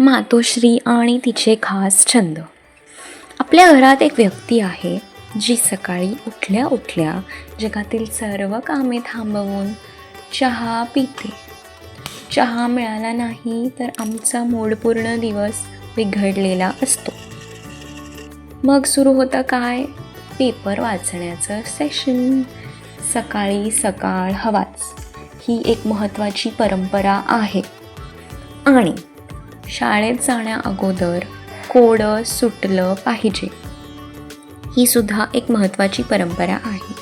मातोश्री आणि तिचे खास छंद. आपल्या घरात एक व्यक्ती आहे जी सकाळी उठल्या उठल्या जगातील सर्व कामे थांबवून चहा पिते. चहा मिळाला नाही तर आमचा मूडपूर्ण दिवस बिघडलेला असतो. मग सुरू होतं काय? पेपर वाचण्याचं सेशन. सकाळी सकाळ हवाच ही एक महत्त्वाची परंपरा आहे. आणि शाळेत जाण्या अगोदर कोडं सुटलं पाहिजे ही सुद्धा एक महत्त्वाची परंपरा आहे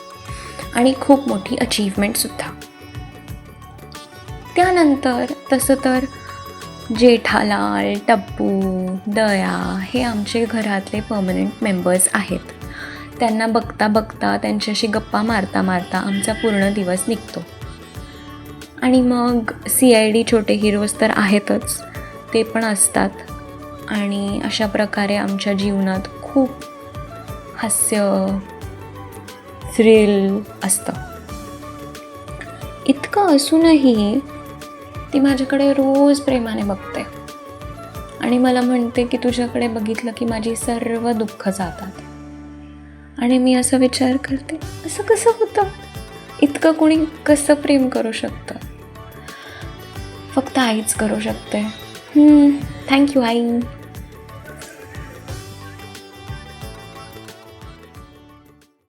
आणि खूप मोठी अचीवमेंटसुद्धा. त्यानंतर तसं तर जेठालाल, टप्पू, दया हे आमचे घरातले पर्मनंट मेंबर्स आहेत. त्यांना बघता बघता त्यांच्याशी गप्पा मारता मारता आमचा पूर्ण दिवस निघतो. आणि मग CID छोटे हिरोज तर आहेतच, ते पण असतात. आणि अशा प्रकारे आमच्या जीवनात खूप हास्य, थ्रिल असतं. इतकं असूनही ती माझ्याकडे रोज प्रेमाने बघते आणि मला म्हणते की तुझ्याकडे बघितलं की माझी सर्व दुःख जातात. आणि मी असा विचार करते, असं कसं होतं? इतकं कोणी कसं प्रेम करू शकतं? फक्त आईच करू शकते. थँक्यू आई.